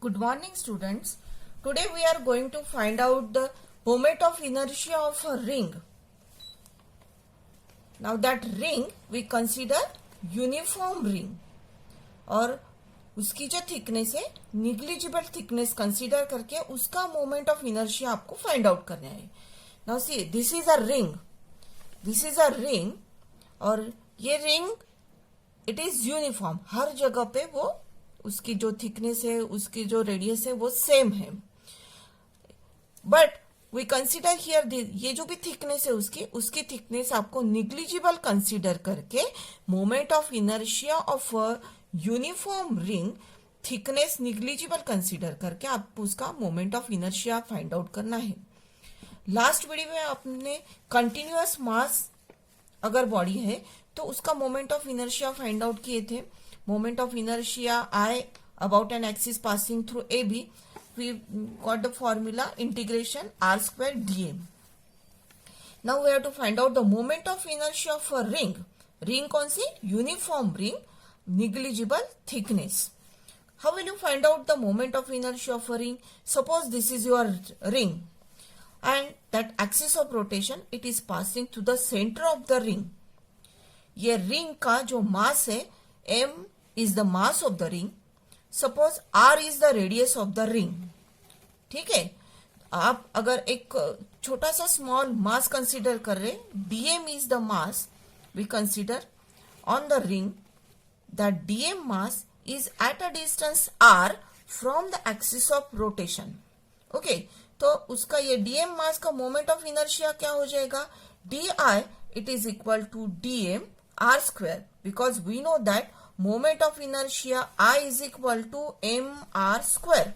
Good morning, students. Today we are going to find out the moment of inertia of a ring. Now that ring we consider uniform ring और उसकी जो thickness है negligible thickness consider करके उसका moment of inertia आपको find out करना है. Now see this is a ring और ये रिंग इट इज यूनिफॉर्म. हर जगह पे वो उसकी जो थिकनेस है उसकी जो रेडियस है वो सेम है. बट वी कंसिडर हियर ये जो भी थिकनेस है उसकी थिकनेस आपको निग्लिजिबल कंसिडर करके moment of inertia of a uniform ring thickness negligible consider करके आपको उसका moment of inertia find out करना है. लास्ट वीडियो में आपने कंटिन्यूअस मास अगर बॉडी है तो उसका moment of inertia find out किए थे. Moment of inertia I about an axis passing through AB. We got the formula integration r square dm. Now we have to find out the moment of inertia of a ring. Ring कौन सी? Uniform ring, negligible thickness. How will you find out the moment of inertia of a ring? Suppose this is your ring and that axis of rotation it is passing to the center of the ring. ये ring का जो mass है m is the mass of the ring. Suppose r is the radius of the ring. ठीक है. आप अगर एक छोटा सा स्मॉल मास कंसीडर कर रहे dm is the mass we consider on the ring. That dm mass is at a distance r from the axis of rotation. Okay, तो उसका ये dm मास का मोमेंट ऑफ इनर्शिया क्या हो जाएगा? di it is equal to dm r square because we know that moment of inertia I is equal to mr square.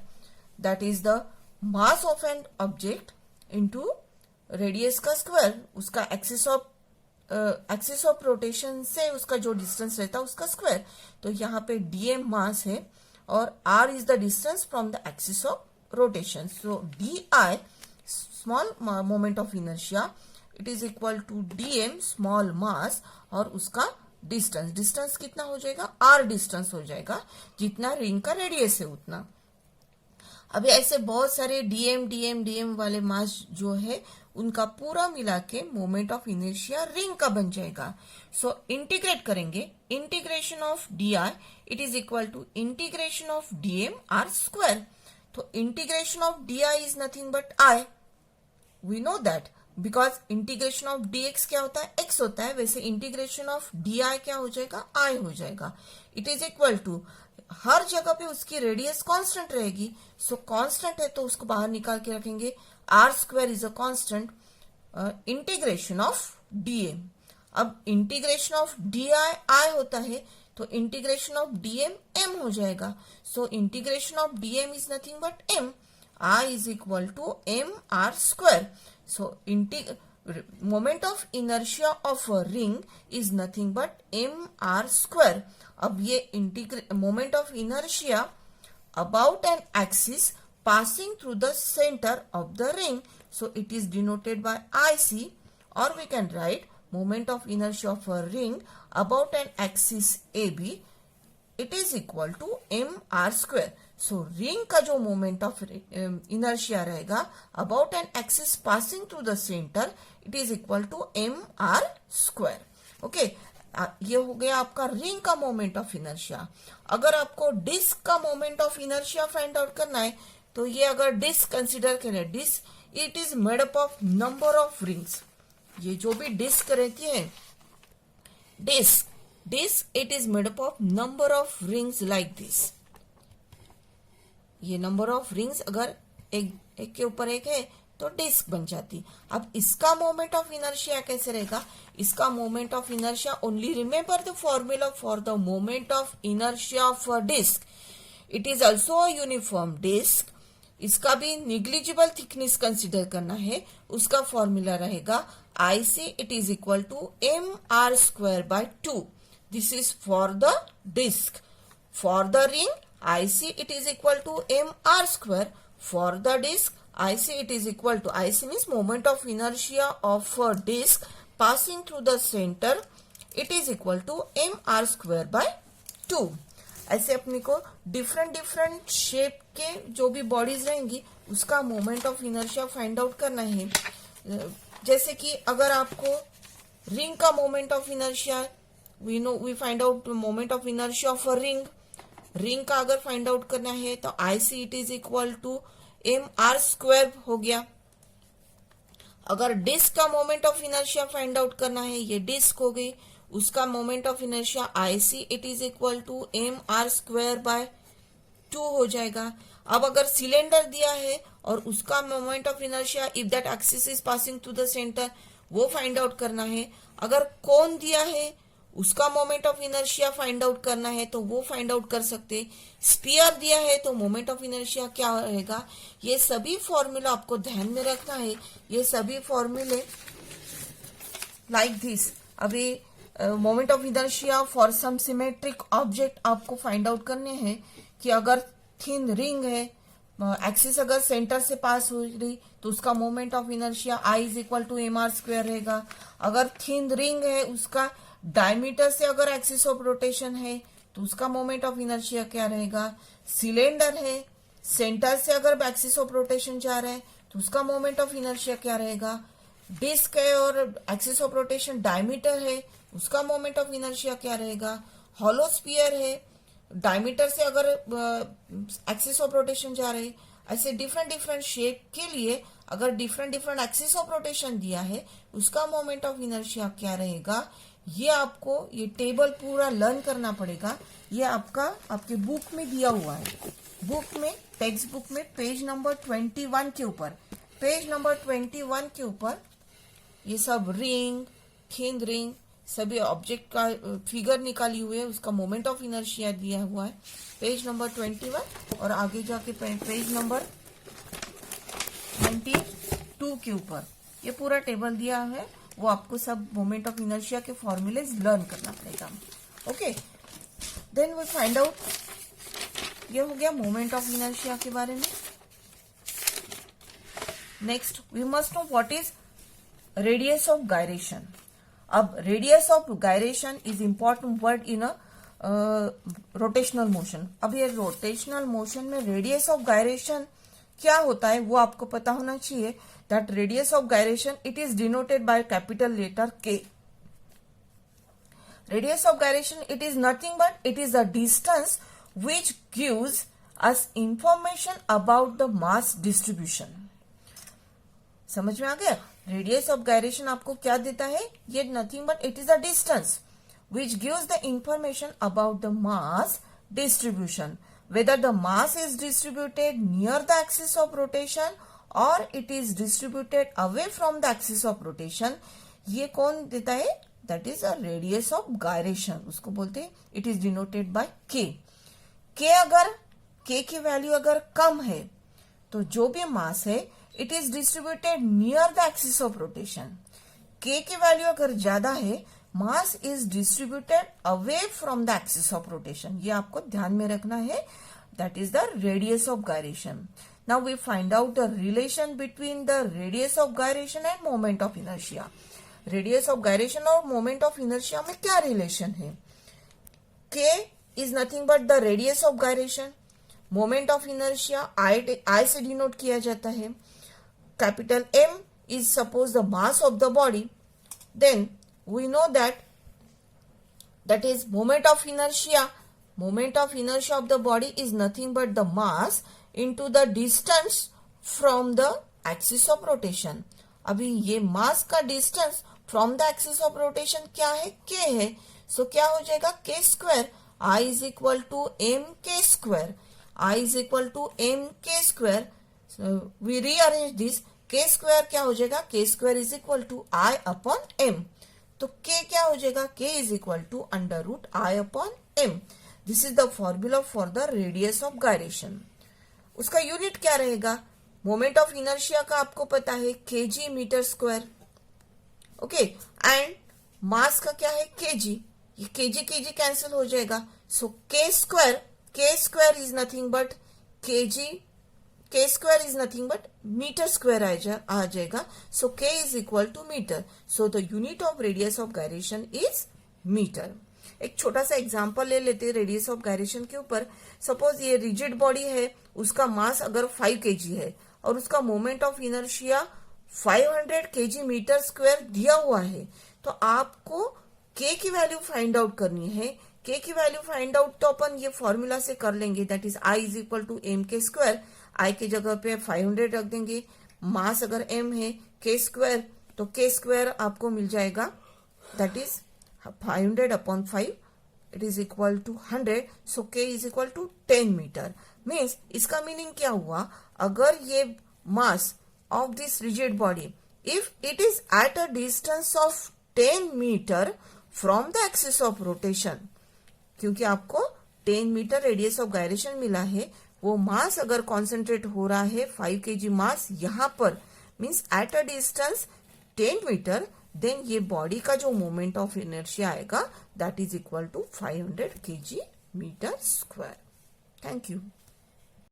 That is the mass of an object into radius का square, उसका axis of rotation से उसका जो distance रहता है उसका square. तो यहाँ पे dm मास है और r is the distance from the axis of rotation. So di small moment of inertia it is equal to dm small mass और उसका डिस्टेंस कितना हो जाएगा? r डिस्टेंस हो जाएगा जितना रिंग का रेडियस है उतना. अभी ऐसे बहुत सारे dm वाले मास जो है उनका पूरा मिला के मोमेंट ऑफ इनर्शिया रिंग का बन जाएगा. सो इंटीग्रेट करेंगे. Integration of D it is equal to integration of dm r square. तो integration of D is nothing but i. We know that because integration of dx क्या होता है? x होता है. वैसे इंटीग्रेशन ऑफ डी क्या हो जाएगा? i हो जाएगा. इट इज इक्वल टू हर जगह पे उसकी रेडियस कांस्टेंट रहेगी. सो कांस्टेंट है तो उसको बाहर निकाल के रखेंगे. r square is a constant. Integration of dm. अब इंटीग्रेशन ऑफ डी i होता है तो इंटीग्रेशन ऑफ dm m हो जाएगा. So integration of dm is nothing but m. I is equal to mr square. So moment of inertia of a ring is nothing but mr square. अब ये moment of inertia about an axis passing through the center of the ring. So it is denoted by IC, or we can write moment of inertia of a ring about an axis AB. It is equal to mr square. So ring का जो moment of inertia रहेगा about an axis passing through the centre it is equal to mr square. Okay, ये हो गया आपका ring का moment of inertia. अगर आपको डिस्क का moment of inertia find out करना है तो ये अगर डिस्क कंसिडर करें, disc it is made up of number of rings. ये जो भी डिस्क रहती है disc it is made up of number of rings like this. ये नंबर ऑफ रिंग्स अगर एक के ऊपर एक है तो डिस्क बन जाती. अब इसका मोमेंट ऑफ इनर्शिया कैसे रहेगा? इसका moment of inertia only remember the formula for the moment of inertia of a disc. It is also a uniform disc. इसका भी निग्लिजिबल थिकनेस कंसिडर करना है. उसका फॉर्मूला रहेगा IC it is equal to mr square by 2. This is for the disc. For the ring IC it is equal to mr square. For the disk IC it is equal to, IC means moment of inertia of a disk passing through the center, it is equal to mr square by 2. ऐसे अपने को different different shape के जो भी bodies रहेंगी उसका moment of inertia find out करना है। जैसे कि अगर आपको रिंग का moment of inertia, we find out moment of inertia of a ring का अगर फाइंड आउट करना है तो IC it is equal to mr² हो गया। अगर डिस्क का moment of inertia find out करना है, ये डिस्क हो गई, उसका moment of inertia IC it is equal to mr²/2 हो जाएगा। अब अगर सिलेंडर दिया है और उसका moment of inertia if that axis is passing to the centre, वो फाइंड आउट करना है। अगर कोन दिया है उसका moment of inertia find out करना है तो वो फाइंड आउट कर सकते। स्पीयर दिया है तो मोमेंट ऑफ इनर्शिया क्या रहेगा, ये सभी फॉर्मूला आपको ध्यान में रखना है। ये सभी फॉर्मूले लाइक दिस। अभी moment of inertia for some symmetric object आपको फाइंड आउट करने हैं कि अगर थिन रिंग है, एक्सिस अगर सेंटर से पास हो रही तो उसका मोमेंट ऑफ इनर्शिया I is equal to mr² रहेगा। अगर थिन रिंग है उसका डायमीटर से अगर एक्सिस ऑफ रोटेशन है तो उसका मोमेंट ऑफ इनर्शिया क्या रहेगा। सिलेंडर है, सेंटर से अगर एक्सिस ऑफ रोटेशन जा रहा है तो उसका मोमेंट ऑफ इनर्शिया क्या रहेगा। डिस्क है और एक्सिस ऑफ रोटेशन डायमीटर है, उसका मोमेंट ऑफ इनर्शिया क्या रहेगा। हॉलो स्फीयर है, डायमीटर से अगर एक्सिस ऑफ रोटेशन जा रहे, ऐसे डिफरेंट डिफरेंट शेप के लिए अगर different different axis of rotation दिया है उसका मोमेंट ऑफ इनर्शिया क्या रहेगा। ये आपको ये टेबल पूरा लर्न करना पड़ेगा। ये आपके बुक में दिया हुआ है। बुक में, टेक्स्ट बुक में पेज नंबर 21 के ऊपर, पेज नंबर 21 के ऊपर ये सब रिंग, थिन रिंग, सभी ऑब्जेक्ट का फिगर निकाली हुई है, उसका मोमेंट ऑफ इनर्शिया दिया हुआ है पेज नंबर 21 और आगे जाके पेज नंबर 22 के ऊपर ये पूरा टेबल दिया है। वो आपको सब मोमेंट ऑफ इनर्शिया के फॉर्मूलेज लर्न करना पड़ेगा। Okay, then we find out, ये हो गया मोमेंट ऑफ इनर्शिया के बारे में। Next we must know what is radius of gyration. अब radius of gyration is important word in a rotational motion. अब ये रोटेशनल मोशन में रेडियस ऑफ गायरेशन क्या होता है वो आपको पता होना चाहिए। That radius of gyration it is denoted by capital letter K। Radius of gyration it is nothing but it is a distance which gives us information about the mass distribution। समझ में आ गया। रेडियस ऑफ गायरेशन आपको क्या देता है, ये nothing but it is a distance which gives the information about the mass distribution, whether the mass is distributed near the axis of rotation or it is distributed away from the axis of rotation। ये कौन देता है, that is a radius of gyration, उसको बोलते हैं it is denoted by K। K अगर K की value अगर कम है तो जो भी मास है it is distributed near the axis of rotation. K की वैल्यू अगर ज्यादा है mass is distributed away from the axis of rotation. ये आपको ध्यान में रखना है, that is the radius of gyration. Now we find out the relation between the radius of gyration and moment of inertia. Radius of gyration और moment of inertia में क्या relation है। K is nothing but the radius of gyration। Moment of इनर्शिया I से denote किया जाता है। Capital M is suppose the mass of the body, then we know that is moment of inertia। moment of inertia of the body is nothing but the mass into the distance from the axis of rotation। अभी ये मास का distance from the axis of rotation क्या है, K है। सो क्या हो जाएगा K²। I is equal to mk²। I is equal to mk²। we rearrange this, K² क्या हो जाएगा, K² is equal to I upon m। तो K क्या हो जाएगा, K is equal to √I upon m। This is the formula for the radius of gyration. उसका unit क्या रहेगा, मोमेंट ऑफ इनर्शिया का आपको पता है kg metre square. Okay, and mass का क्या है kg। ये kg कैंसिल हो जाएगा। So K² is nothing but K² is nothing but metre square आ जाएगा। So K is equal to metre. So the unit of radius of gyration is metre. एक छोटा सा एग्जांपल ले लेते हैं रेडियस ऑफ गायरेशन के ऊपर। सपोज ये रिजिड बॉडी है, उसका मास अगर 5 kg है और उसका moment of inertia 500 kg metre square दिया हुआ है, तो आपको k की वैल्यू फाइंड आउट करनी है। k की वैल्यू फाइंड आउट तो अपन ये फॉर्मूला से कर लेंगे, that is I is equal to M K square. I की जगह पे 500 रख देंगे, मास अगर m है, k स्क्वायर, तो k स्क्वायर आपको मिल जाएगा, that is 500 upon 5, it is equal to 100, so k is equal to 10 metre. Means इसका मीनिंग क्या हुआ, अगर ये mass of this rigid body, if it is at a distance of 10 metre from the axis of rotation, क्योंकि आपको 10 metre radius of gyration मिला है, वो मास अगर कॉन्सेंट्रेट हो रहा है 5 kg मास यहाँ पर, means at a distance 10 metre, then ये बॉडी का जो मोमेंट ऑफ इनर्शिया आएगा that is equal to 500 kg metre square. Thank you.